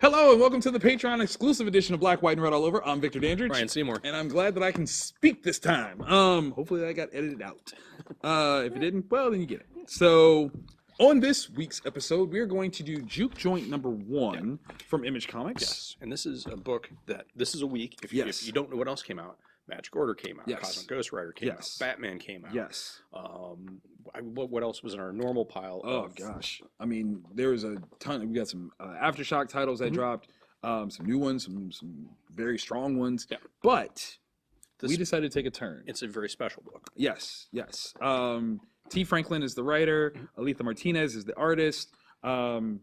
Hello and welcome to the Patreon exclusive edition of Black, White, and Red All Over. I'm Victor Dandridge. Ryan Seymour. And I'm glad that I can speak this time. Hopefully that got edited out. If it didn't, well, then you get it. So, on this week's episode, we are going to do Jook Joint number 1 from Image Comics. Yes, and this is a book this is a week. If you don't know what else came out, Magic Order came out, Cosmic Ghost Rider came out, Batman came out. Yes. What else was in our normal pile? Oh, gosh. I mean, there was a ton. We got some Aftershock titles that dropped, some new ones, some very strong ones. Yeah. But we decided to take a turn. It's a very special book. Yes, yes. T. Franklin is the writer. Aletha Martinez is the artist. And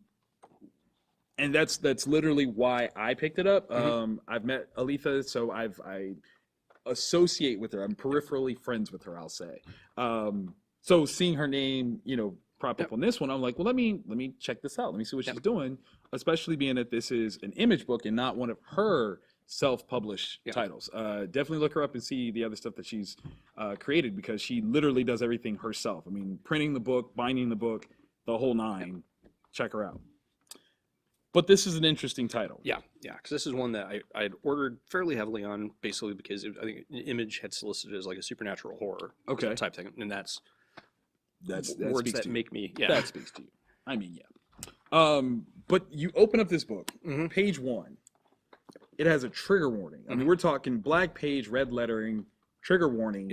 that's literally why I picked it up. I've met Aletha, so I associate with her. I'm peripherally friends with her, I'll say. So seeing her name, prop up on this one, I'm like, well, let me check this out. Let me see what she's doing, especially being that this is an Image book and not one of her self-published titles. Definitely look her up and see the other stuff that she's created, because she literally does everything herself. I mean, printing the book, binding the book, the whole nine. Check her out. But this is an interesting title. Yeah, because this is one that I had ordered fairly heavily on, basically because I think Image had solicited as like a supernatural horror type thing, and that's words that make me that speaks to you. I mean, but you open up this book, page 1. It has a trigger warning. I mean, we're talking black page, red lettering, trigger warning.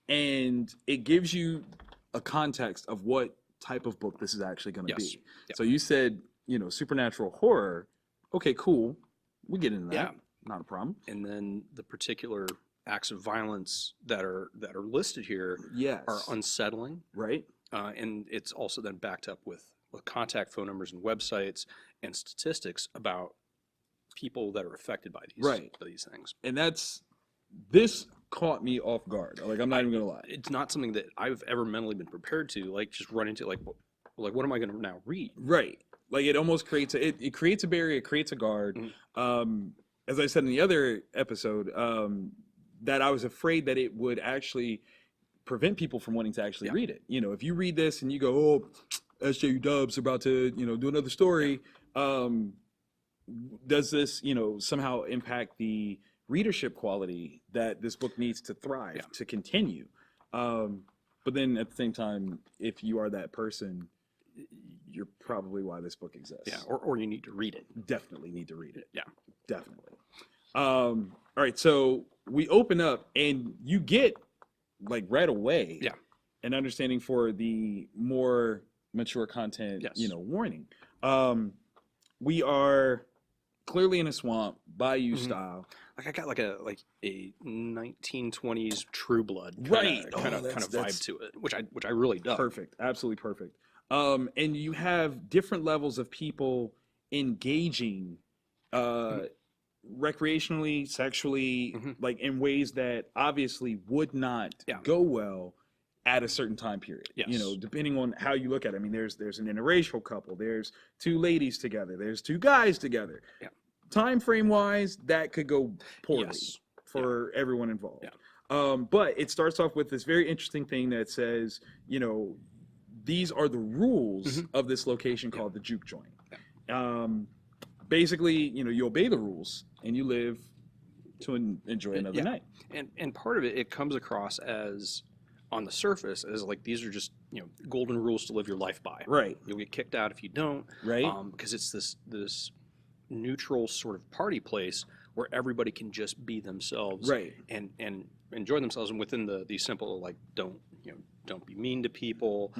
And it gives you a context of what type of book this is actually going to be. So you said, supernatural horror. Okay, cool. We get into that. Not a problem. And then the particular acts of violence that are listed here are unsettling. Right. And it's also then backed up with contact phone numbers and websites and statistics about people that are affected by these things. And this caught me off guard. Like, I'm not even gonna lie. It's not something that I've ever mentally been prepared to, like, just run into, like what am I gonna now read? Right. Like, it almost creates it creates a barrier, it creates a guard. As I said in the other episode, that I was afraid that it would actually prevent people from wanting to actually read it. If you read this and you go, oh, SJU Dubs are about to, do another story, does this, somehow impact the readership quality that this book needs to thrive, to continue? But then at the same time, if you are that person, you're probably why this book exists. Yeah, or you need to read it. Definitely need to read it. Yeah. Definitely. All right, so we open up and you get, like, right away an understanding for the more mature content, warning. We are clearly in a swamp, bayou style. Like, I got like a 1920s True Blood kind of vibe to it, which I really dug. Perfect, absolutely perfect. And you have different levels of people engaging recreationally, sexually, like in ways that obviously would not go well at a certain time period. Depending on how you look at it. I mean, there's an interracial couple, there's 2 ladies together, there's 2 guys together. Time frame wise, that could go poorly for everyone involved. But it starts off with this very interesting thing that says, these are the rules of this location called the Jook Joint. Basically, you obey the rules and you live to enjoy another night. And part of it comes across as, on the surface, as like these are just golden rules to live your life by. Right. You'll get kicked out if you don't. Right. Because it's this neutral sort of party place where everybody can just be themselves. Right. And enjoy themselves, and within the simple, like, don't be mean to people.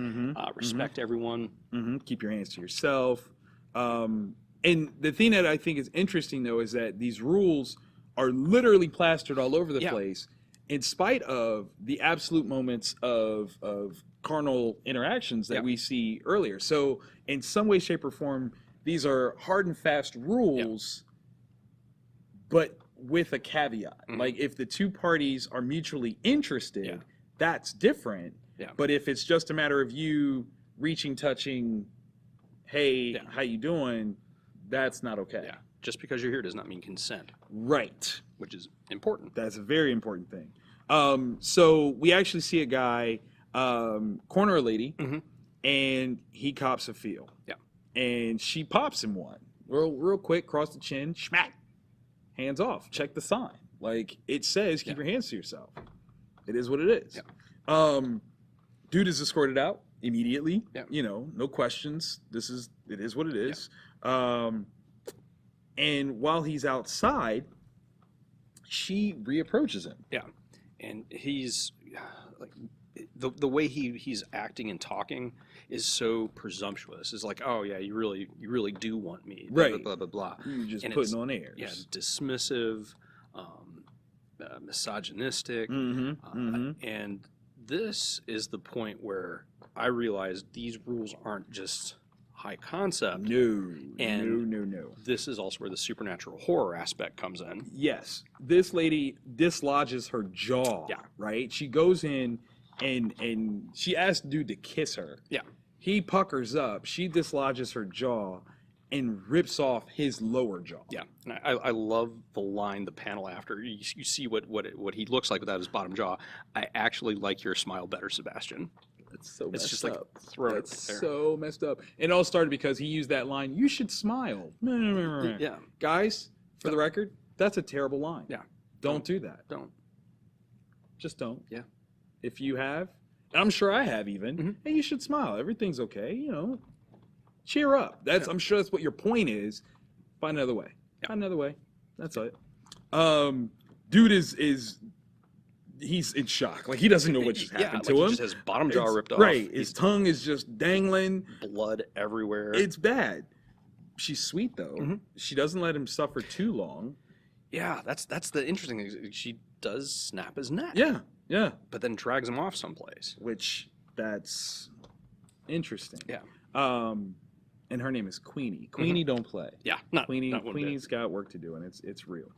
Respect everyone. Keep your hands to yourself. And the thing that I think is interesting, though, is that these rules are literally plastered all over the place, in spite of the absolute moments of carnal interactions that we see earlier. So in some way, shape, or form, these are hard and fast rules, but with a caveat. Like, if the 2 parties are mutually interested, that's different. But if it's just a matter of you reaching, touching, hey, how you doing, that's not okay. Just because you're here does not mean consent. Right. Which is important. That's a very important thing. So we actually see a guy corner a lady, and he cops a feel. And she pops him one. real quick, cross the chin, smack, hands off. Check the sign. Like it says, keep your hands to yourself. It is what it is. Yeah. Dude is escorted out immediately. Yeah. You know, no questions. It is what it is. Yeah. And while he's outside, she reapproaches him. Yeah, and he's like the way he's acting and talking is so presumptuous. It's like, oh yeah, you really do want me, right? Blah blah blah. Blah. You're just putting on airs. Yeah, dismissive, misogynistic, and this is the point where I realized these rules aren't just high concept. No. This is also where the supernatural horror aspect comes in. Yes. This lady dislodges her jaw. Yeah. Right? She goes in and she asks dude to kiss her. Yeah. He puckers up. She dislodges her jaw and rips off his lower jaw. Yeah. And I love the line, the panel after. You see what he looks like without his bottom jaw. I actually like your smile better, Sebastian. It's so messed it's just up. Like throw That's it there. So messed up. It all started because he used that line, you should smile. Yeah. Guys, for the record, that's a terrible line. Yeah. Don't do that. Don't. Just don't. Yeah. If you have, and I'm sure I have even, hey, you should smile. Everything's okay. You know, cheer up. I'm sure that's what your point is. Find another way. Yeah. Find another way. That's it. Dude he's in shock. Like he doesn't know what just happened to him. He just has bottom jaw ripped off. Right. His tongue is just dangling. Blood everywhere. It's bad. She's sweet though. She doesn't let him suffer too long. Yeah, that's the interesting thing. She does snap his neck. Yeah. But then drags him off someplace. Which that's interesting. Yeah. And her name is Queenie. Queenie don't play. Yeah. Queenie's got work to do, and it's real.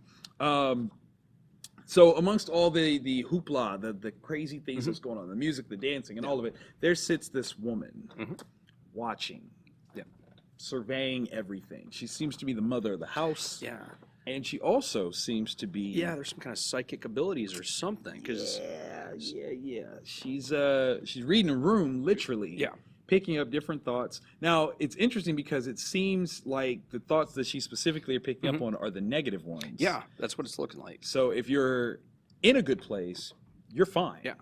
So amongst all the hoopla, the crazy things that's going on, the music, the dancing, and all of it, there sits this woman watching, surveying everything. She seems to be the mother of the house. Yeah. And she also seems to be... Yeah, there's some kind of psychic abilities or something. Yeah. She's reading a room, literally. Yeah. Picking up different thoughts. Now, it's interesting because it seems like the thoughts that she specifically are picking up on are the negative ones. Yeah, that's what it's looking like. So if you're in a good place, you're fine. Yeah.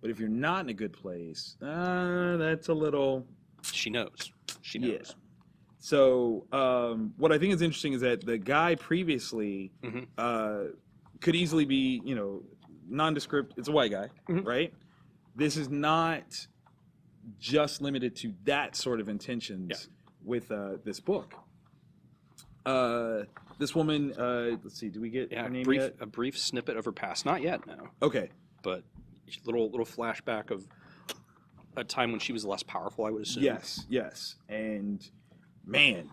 But if you're not in a good place, that's a little... She knows. She knows. Yeah. So what I think is interesting is that the guy previously could easily be, nondescript. It's a white guy, right? This is not just limited to that sort of intentions with this book. This woman, let's see, do we get her name yet? A brief snippet of her past. Not yet, no. Okay. But little flashback of a time when she was less powerful, I would assume. Yes. And man,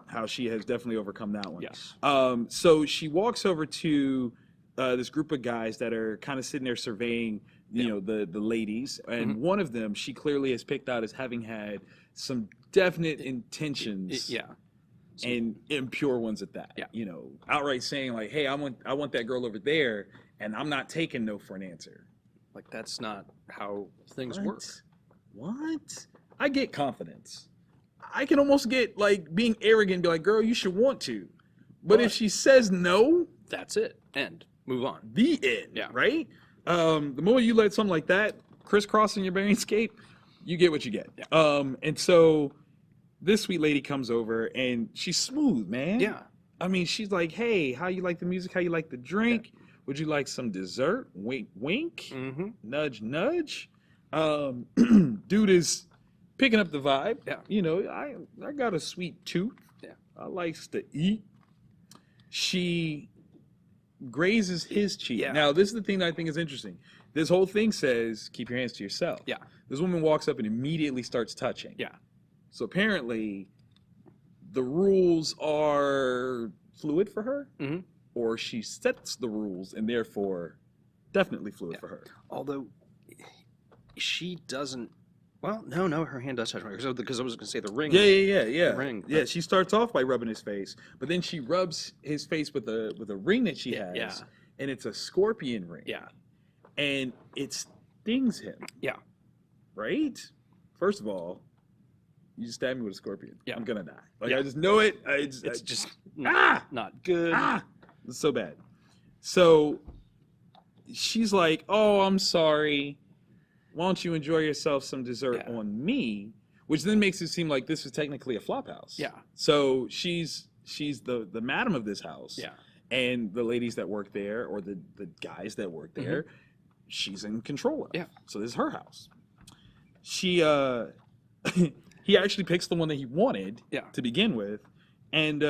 how she has definitely overcome that one. Yes. So she walks over to this group of guys that are kind of sitting there surveying, the ladies, and one of them she clearly has picked out as having had some definite intentions. And impure ones at that. Yeah. Outright saying like, "Hey, I want that girl over there, and I'm not taking no for an answer." Like that's not how things work. What? I get confidence. I can almost get like being arrogant and be like, girl, you should want to. But if she says no, that's it. End. Move on. The end. Yeah. Right? The more you let something like that crisscross in your Bearingscape, you get what you get. Yeah. And so this sweet lady comes over and she's smooth, man. Yeah. I mean, she's like, hey, how you like the music? How you like the drink? Yeah. Would you like some dessert? Wink, wink. Nudge, nudge. Dude is picking up the vibe. Yeah. I got a sweet tooth. Yeah. I likes to eat. She grazes his cheek. Yeah. Now, this is the thing that I think is interesting. This whole thing says, keep your hands to yourself. Yeah. This woman walks up and immediately starts touching. Yeah. So apparently, the rules are fluid for her, or she sets the rules and therefore definitely fluid for her. Although she doesn't. Well, no, her hand does touch my because I was going to say the ring. Yeah. The ring. Yeah, she starts off by rubbing his face, but then she rubs his face with a ring that she has. Yeah. And it's a scorpion ring. Yeah. And it stings him. Yeah. Right? First of all, you just stabbed me with a scorpion. Yeah. I'm gonna die. Like I just know it. It's just not good. It's so bad. So she's like, "Oh, I'm sorry. Why don't you enjoy yourself some dessert on me?" Which then makes it seem like this is technically a flop house. Yeah. So she's the madam of this house. Yeah. And the ladies that work there, or the guys that work there, she's in control of. Yeah. So this is her house. She he actually picks the one that he wanted to begin with, and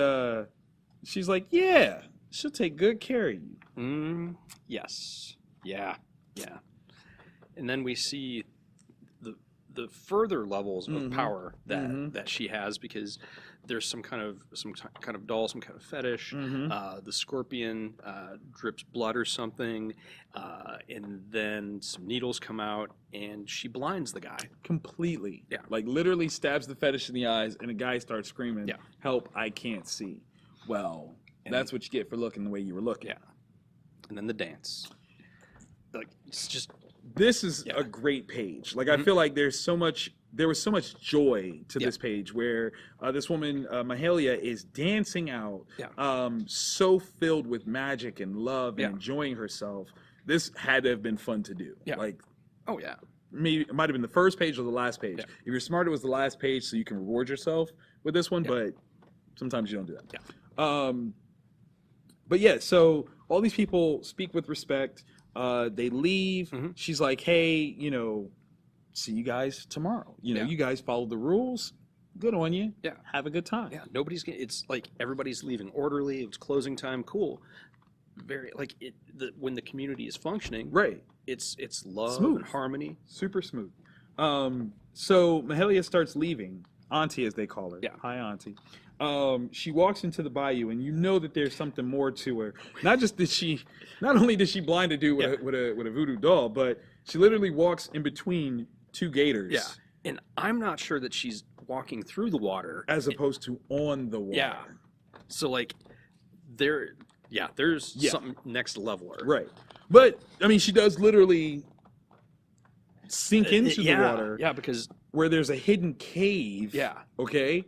she's like, "Yeah, she'll take good care of you." Yes. Yeah. Yeah. And then we see the further levels of power that she has, because there's some kind of doll, some kind of fetish. The scorpion drips blood or something, and then some needles come out, and she blinds the guy completely. Yeah, like literally stabs the fetish in the eyes, and the guy starts screaming, "Help! I can't see." Well, that's what you get for looking the way you were looking. Yeah, and then the dance. Like it's just. This is a great page. Like I feel like there was so much joy to this page where this woman Mahalia is dancing out, so filled with magic and love and enjoying herself. This had to have been fun to do. Like, oh yeah, maybe it might have been the first page or the last page. If you're smart, it was the last page, so you can reward yourself with this one. But sometimes you don't do that. But yeah, so all these people speak with respect. They leave. She's like, "Hey, see you guys tomorrow. You guys follow the rules. Good on you. Yeah. Have a good time." Yeah. Nobody's getting. It's like everybody's leaving orderly. It's closing time. Cool. Very like it. When the community is functioning, right? It's love smooth. And harmony. Super smooth. So Mahalia starts leaving. Auntie, as they call her. Yeah. Hi, Auntie. She walks into the bayou, and you know that there's something more to her. Not only did she blind a dude with a voodoo doll, but she literally walks in between two gators. Yeah, and I'm not sure that she's walking through the water as opposed to on the water. Yeah, so like there's something next leveler. Right, but I mean, she does literally sink into the water. Yeah, because where there's a hidden cave. Yeah. Okay.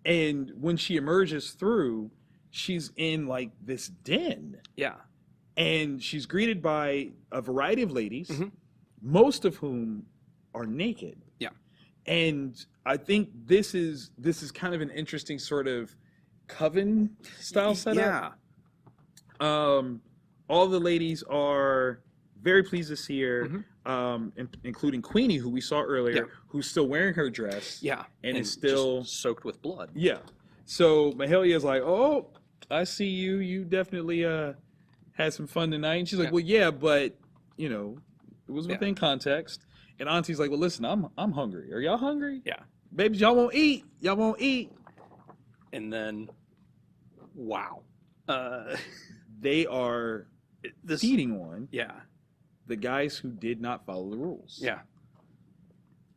And when she emerges through, she's in like this den. Yeah. And she's greeted by a variety of ladies, most of whom are naked. Yeah. And I think this is kind of an interesting sort of coven style setup. Yeah. All the ladies are very pleased to see her, including Queenie, who we saw earlier, who's still wearing her dress. Yeah. And is still soaked with blood. Yeah. So Mahalia is like, "Oh, I see you. You definitely had some fun tonight." And she's like, "Well, yeah, but it was within context." And Auntie's like, "Well, listen, I'm hungry. Are y'all hungry?" Yeah. "Babies, y'all won't eat. Y'all won't eat." And then, wow, they are feeding on. Yeah. The guys who did not follow the rules. Yeah.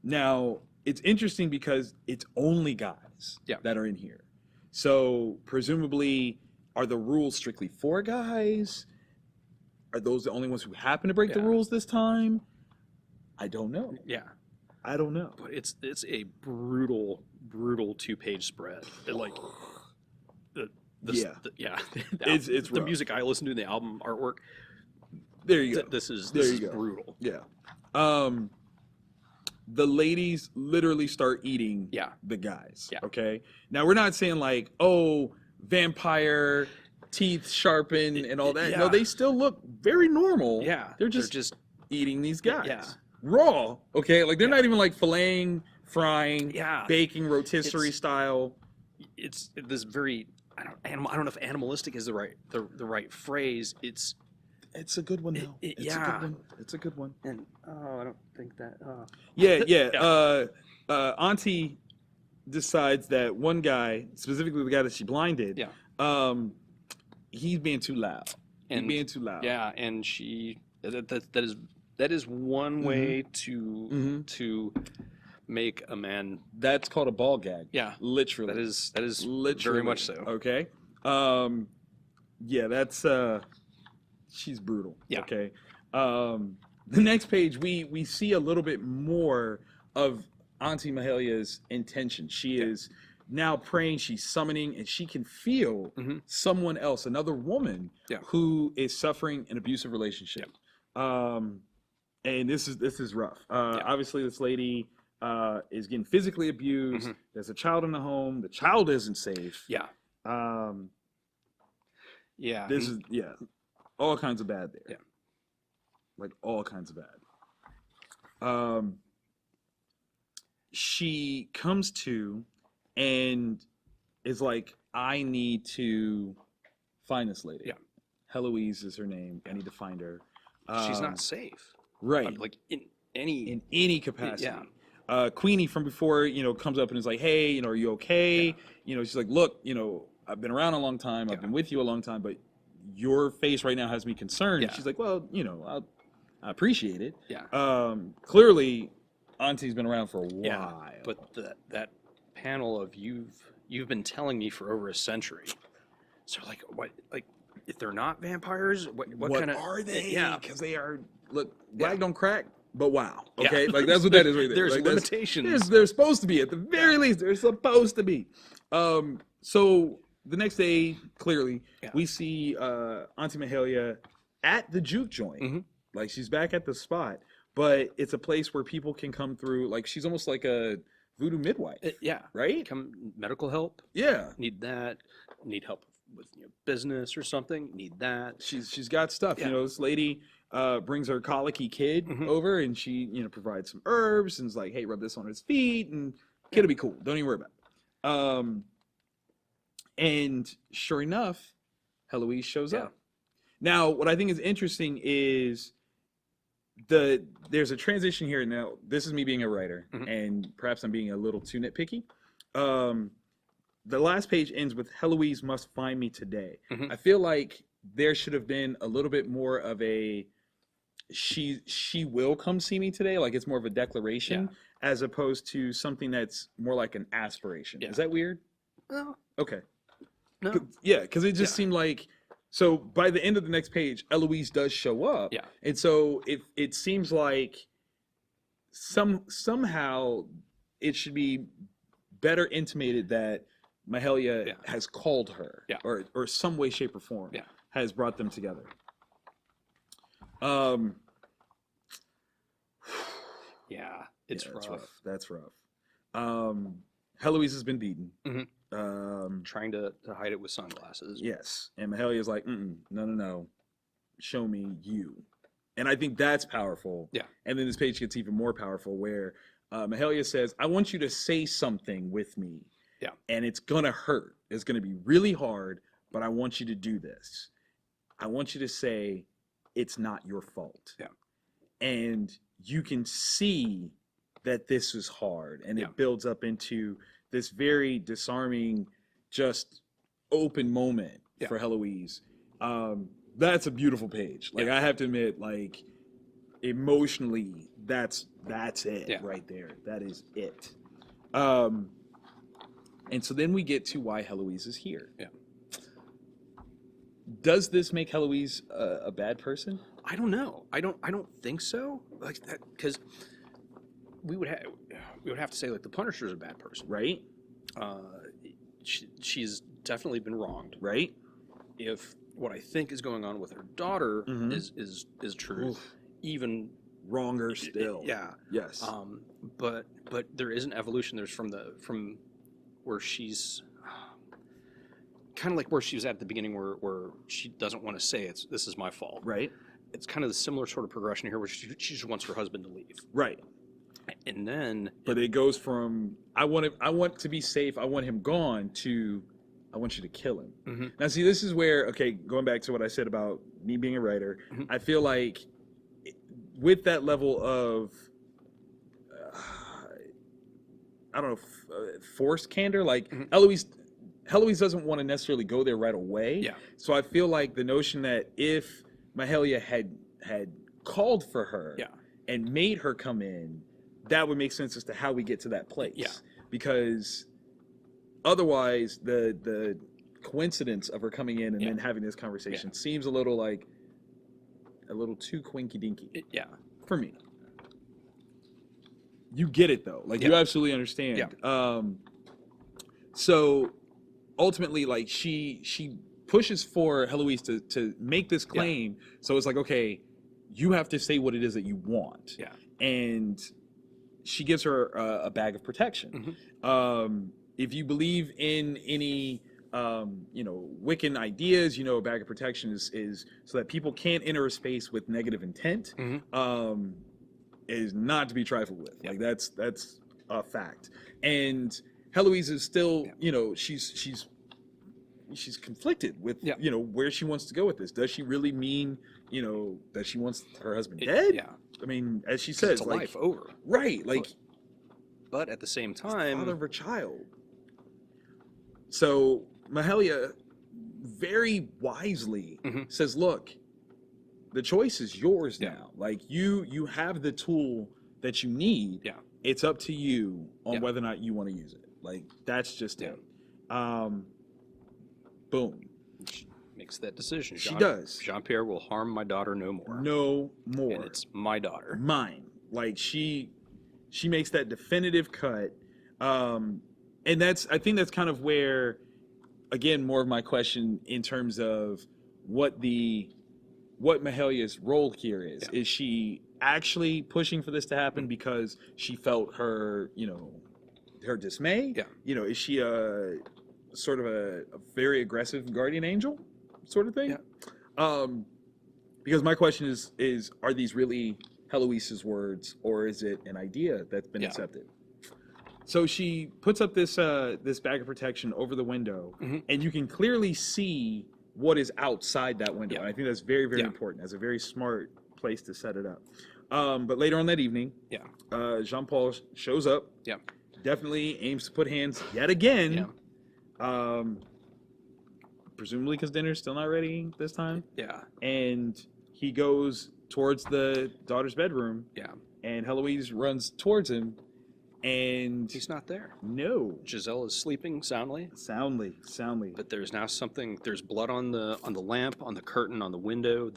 Now, it's interesting because it's only guys that are in here. So, presumably, are the rules strictly for guys? Are those the only ones who happen to break the rules this time? I don't know. Yeah. I don't know. But it's a brutal 2-page spread. It's the rough. music I listen to, the album artwork. There you go. This is brutal. Yeah. The ladies literally start eating the guys. Yeah. Okay. Now we're not saying like, oh, vampire, teeth sharpened and all that. Yeah. No, they still look very normal. Yeah. They're just eating these guys. Yeah. Raw. Okay. Like they're not even like filleting, frying, baking, rotisserie style. It's this very I don't know if animalistic is the right phrase. It's a good one though. It's a good one. It's a good one. And I don't think that. Auntie decides that one guy, specifically the guy that she blinded, he's being too loud. He's being too loud. Yeah, and she that is one way to make a man. That's called a ball gag. Yeah, literally. That is literally very much so. Okay. That's she's brutal. Yeah. Okay. The next page we see a little bit more of Auntie Mahalia's intention. She Yeah. is now praying, she's summoning, and she can feel someone else, another woman Yeah. who is suffering an abusive relationship. And this is rough. Obviously, this lady is getting physically abused. There's a child in the home. The child isn't safe. Yeah. Yeah. This is all kinds of bad there. Yeah. Like all kinds of bad. She comes to and is like, I need to find this lady. Yeah. Heloise is her name. I need to find her. She's not safe. Right. Like in any capacity. Yeah. Queenie from before, comes up and is like, hey, are you okay? Yeah. She's like, look, I've been around a long time. I've been with you a long time, but your face right now has me concerned. Yeah. And she's like, well, I appreciate it. Yeah. Clearly, Auntie's been around for a while. Yeah. But that panel of you've been telling me for over a century. So like what, like if they're not vampires, what kind of are they? Yeah. Because they are, look, wag don't crack, but wow. Okay, Yeah. like that's what that is right there. There's like, limitations. There's supposed to be, at the very least, they're supposed to be. So the next day, clearly, we see Auntie Mahalia at the Jook Joint. Like she's back at the spot, but it's a place where people can come through. Like she's almost like a voodoo midwife. Yeah. Right? Medical help. Yeah. Need that. Need help with business or something. Need that. She's got stuff. Yeah. This lady brings her colicky kid over, and she provides some herbs and is like, hey, rub this on his feet, and kid'll be cool. Don't even worry about it. And sure enough, Heloise shows up. Now, what I think is interesting is there's a transition here. Now, this is me being a writer, and perhaps I'm being a little too nitpicky. The last page ends with Heloise must find me today. I feel like there should have been a little bit more of a she will come see me today. Like it's more of a declaration as opposed to something that's more like an aspiration. Is that weird? No. Okay. No. Yeah, because it just seemed like, so by the end of the next page, Eloise does show up. Yeah. And so it seems like somehow it should be better intimated that Mahalia has called her or some way, shape, or form has brought them together. It's rough. That's rough. Heloise has been beaten. Trying to hide it with sunglasses. Yes. And Mahalia's like, no. Show me you. And I think that's powerful. Yeah. And then this page gets even more powerful where Mahalia says, I want you to say something with me. Yeah. And it's going to hurt. It's going to be really hard, but I want you to do this. I want you to say, it's not your fault. Yeah. And you can see that this is hard, and it builds up into this very disarming, just open moment for Heloise. That's a beautiful page. Like I have to admit, like emotionally, that's it right there. That is it. And so then we get to why Heloise is here. Yeah. Does this make Heloise a bad person? I don't know. I don't think so. Like that, because we would have to say like the Punisher's a bad person, right? She's definitely been wronged, right? If what I think is going on with her daughter is true, oof, even wronger still. Yeah. Yes. But there is an evolution. There's from where she's kind of like where she was at the beginning, where she doesn't want to say this is my fault. Right. It's kind of the similar sort of progression here, where she just wants her husband to leave. Right. And then, but it goes from I want to be safe, I want him gone, to I want you to kill him. Mm-hmm. Now, see, this is where, okay, going back to what I said about me being a writer, I feel like with that level of I don't know, forced candor, like Heloise doesn't want to necessarily go there right away. Yeah. So I feel like the notion that if Mahalia had called for her and made her come in, that would make sense as to how we get to that place. Yeah. Because otherwise, the coincidence of her coming in and then having this conversation seems a little too quinky dinky. Yeah. For me. you get it though. Like you Yeah. absolutely understand. So ultimately, like she pushes for Heloise to make this claim. So it's like, okay, you have to say what it is that you want. Yeah. And she gives her a bag of protection. If you believe in any Wiccan ideas, a bag of protection is so that people can't enter a space with negative intent. Is not to be trifled with. Like that's a fact. And Heloise is still, she's conflicted with where she wants to go with this. Does she really mean that she wants her husband dead? Yeah. I mean, as she says, it's a life over. Right. Like, but at the same the time, father of her child. So Mahalia very wisely says, "Look, the choice is yours now. Like you have the tool that you need. Yeah. It's up to you on whether or not you want to use it. Like that's just it. Boom. She makes that decision. She does. Jean-Pierre will harm my daughter no more. No more. And it's my daughter. Mine. Like she makes that definitive cut. And I think that's kind of where, again, more of my question in terms of what Mahalia's role here is. Yeah. Is she actually pushing for this to happen because she felt her, her dismay? Yeah. Is she a sort of a very aggressive guardian angel sort of thing? Yeah. Because my question is are these really Heloise's words, or is it an idea that's been accepted? So she puts up this bag of protection over the window, and you can clearly see what is outside that window. And I think that's very, very important. That's a very smart place to set it up. But later on that evening, Jean-Paul shows up. Yeah. Definitely aims to put hands yet again. Presumably because dinner's still not ready this time. Yeah. And he goes towards the daughter's bedroom. Yeah. And Heloise runs towards him. And he's not there. No. Giselle is sleeping soundly. Soundly. But there's now something. There's blood on the lamp, on the curtain, on the window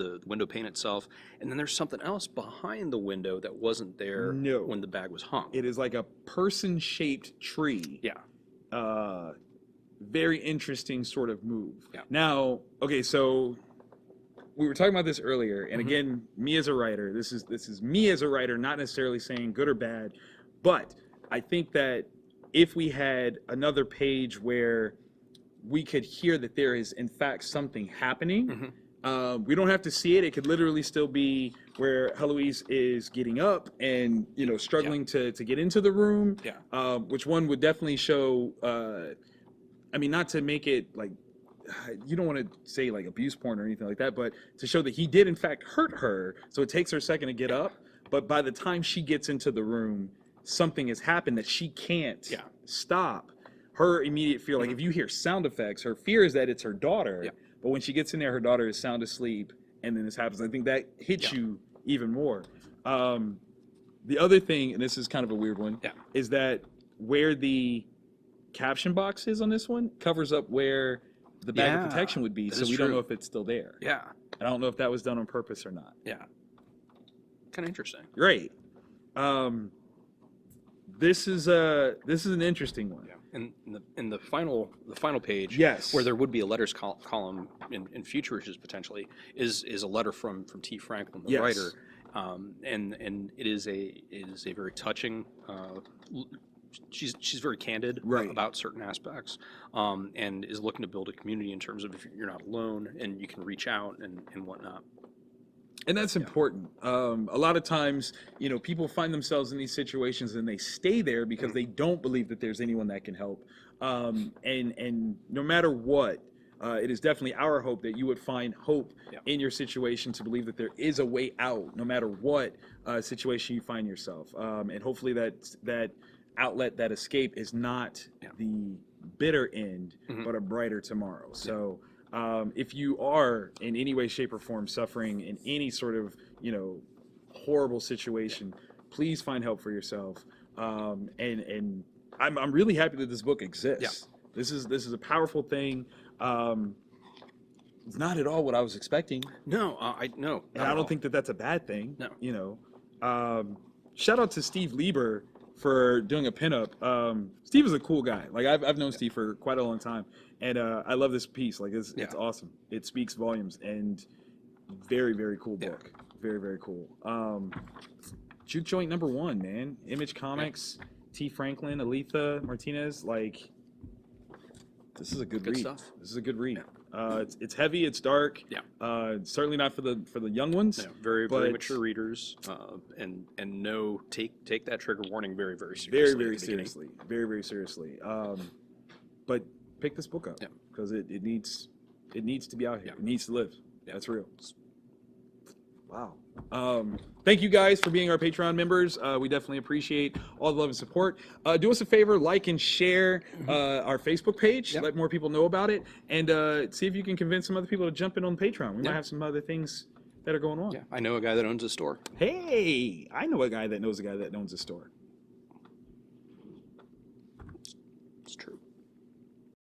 pane itself, and then there's something else behind the window that wasn't there when the bag was hung. It is like a person-shaped tree. Yeah. Very interesting sort of move. Yeah. Now, okay, so we were talking about this earlier, and again, me as a writer, this is me as a writer, not necessarily saying good or bad, but I think that if we had another page where we could hear that there is in fact something happening, we don't have to see it. It could literally still be where Heloise is getting up and struggling to get into the room. Yeah. Which one would definitely show. I mean, not to make it like you don't want to say like abuse porn or anything like that, but to show that he did in fact hurt her. So it takes her a second to get up, but by the time she gets into the room, something has happened that she can't stop. Her immediate fear, like if you hear sound effects, her fear is that it's her daughter. Yeah. But when she gets in there, her daughter is sound asleep, and then this happens. I think that hits you even more. The other thing, and this is kind of a weird one, is that where the caption box is on this one covers up where the bag of protection would be, so we don't know if it's still there. Yeah. I don't know if that was done on purpose or not. Yeah. Kind of interesting. Right. This is an interesting one. Yeah. And in the final page, yes, where there would be a letters column in future issues potentially, is a letter from T. Franklin, the writer, and it is a very touching. She's very candid about certain aspects, and is looking to build a community in terms of if you're not alone and you can reach out and whatnot. And that's important. A lot of times, people find themselves in these situations and they stay there because they don't believe that there's anyone that can help. And no matter what, it is definitely our hope that you would find hope in your situation, to believe that there is a way out, no matter what situation you find yourself. And hopefully that outlet, that escape, is not the bitter end, but a brighter tomorrow. So. If you are in any way, shape, or form suffering in any sort of horrible situation, please find help for yourself. And I'm really happy that this book exists. This is a powerful thing. It's not at all what I was expecting. No, and I don't think that that's a bad thing. No. Shout out to Steve Lieber for doing a pinup. Steve is a cool guy. Like I've known Steve for quite a long time, and I love this piece. Like it's awesome. It speaks volumes, and very, very cool book. Very, very cool. Jook Joint #1, man. Image Comics, T. Franklin, Aletha Martinez. Like, this is a good read. Stuff. This is a good read. It's heavy. It's dark. Yeah. Certainly not for the young ones. Yeah, very mature readers. And no, take that trigger warning very, very seriously. Very, very seriously. Very, very seriously. But pick this book up because it needs to be out here. It needs to live. That's real. Wow. Thank you guys for being our Patreon members. We definitely appreciate all the love and support. Do us a favor, like and share our Facebook page. Let more people know about it, and see if you can convince some other people to jump in on Patreon. We might have some other things that are going on. Yeah, I know a guy that owns a store. Hey, I know a guy that knows a guy that owns a store. It's true.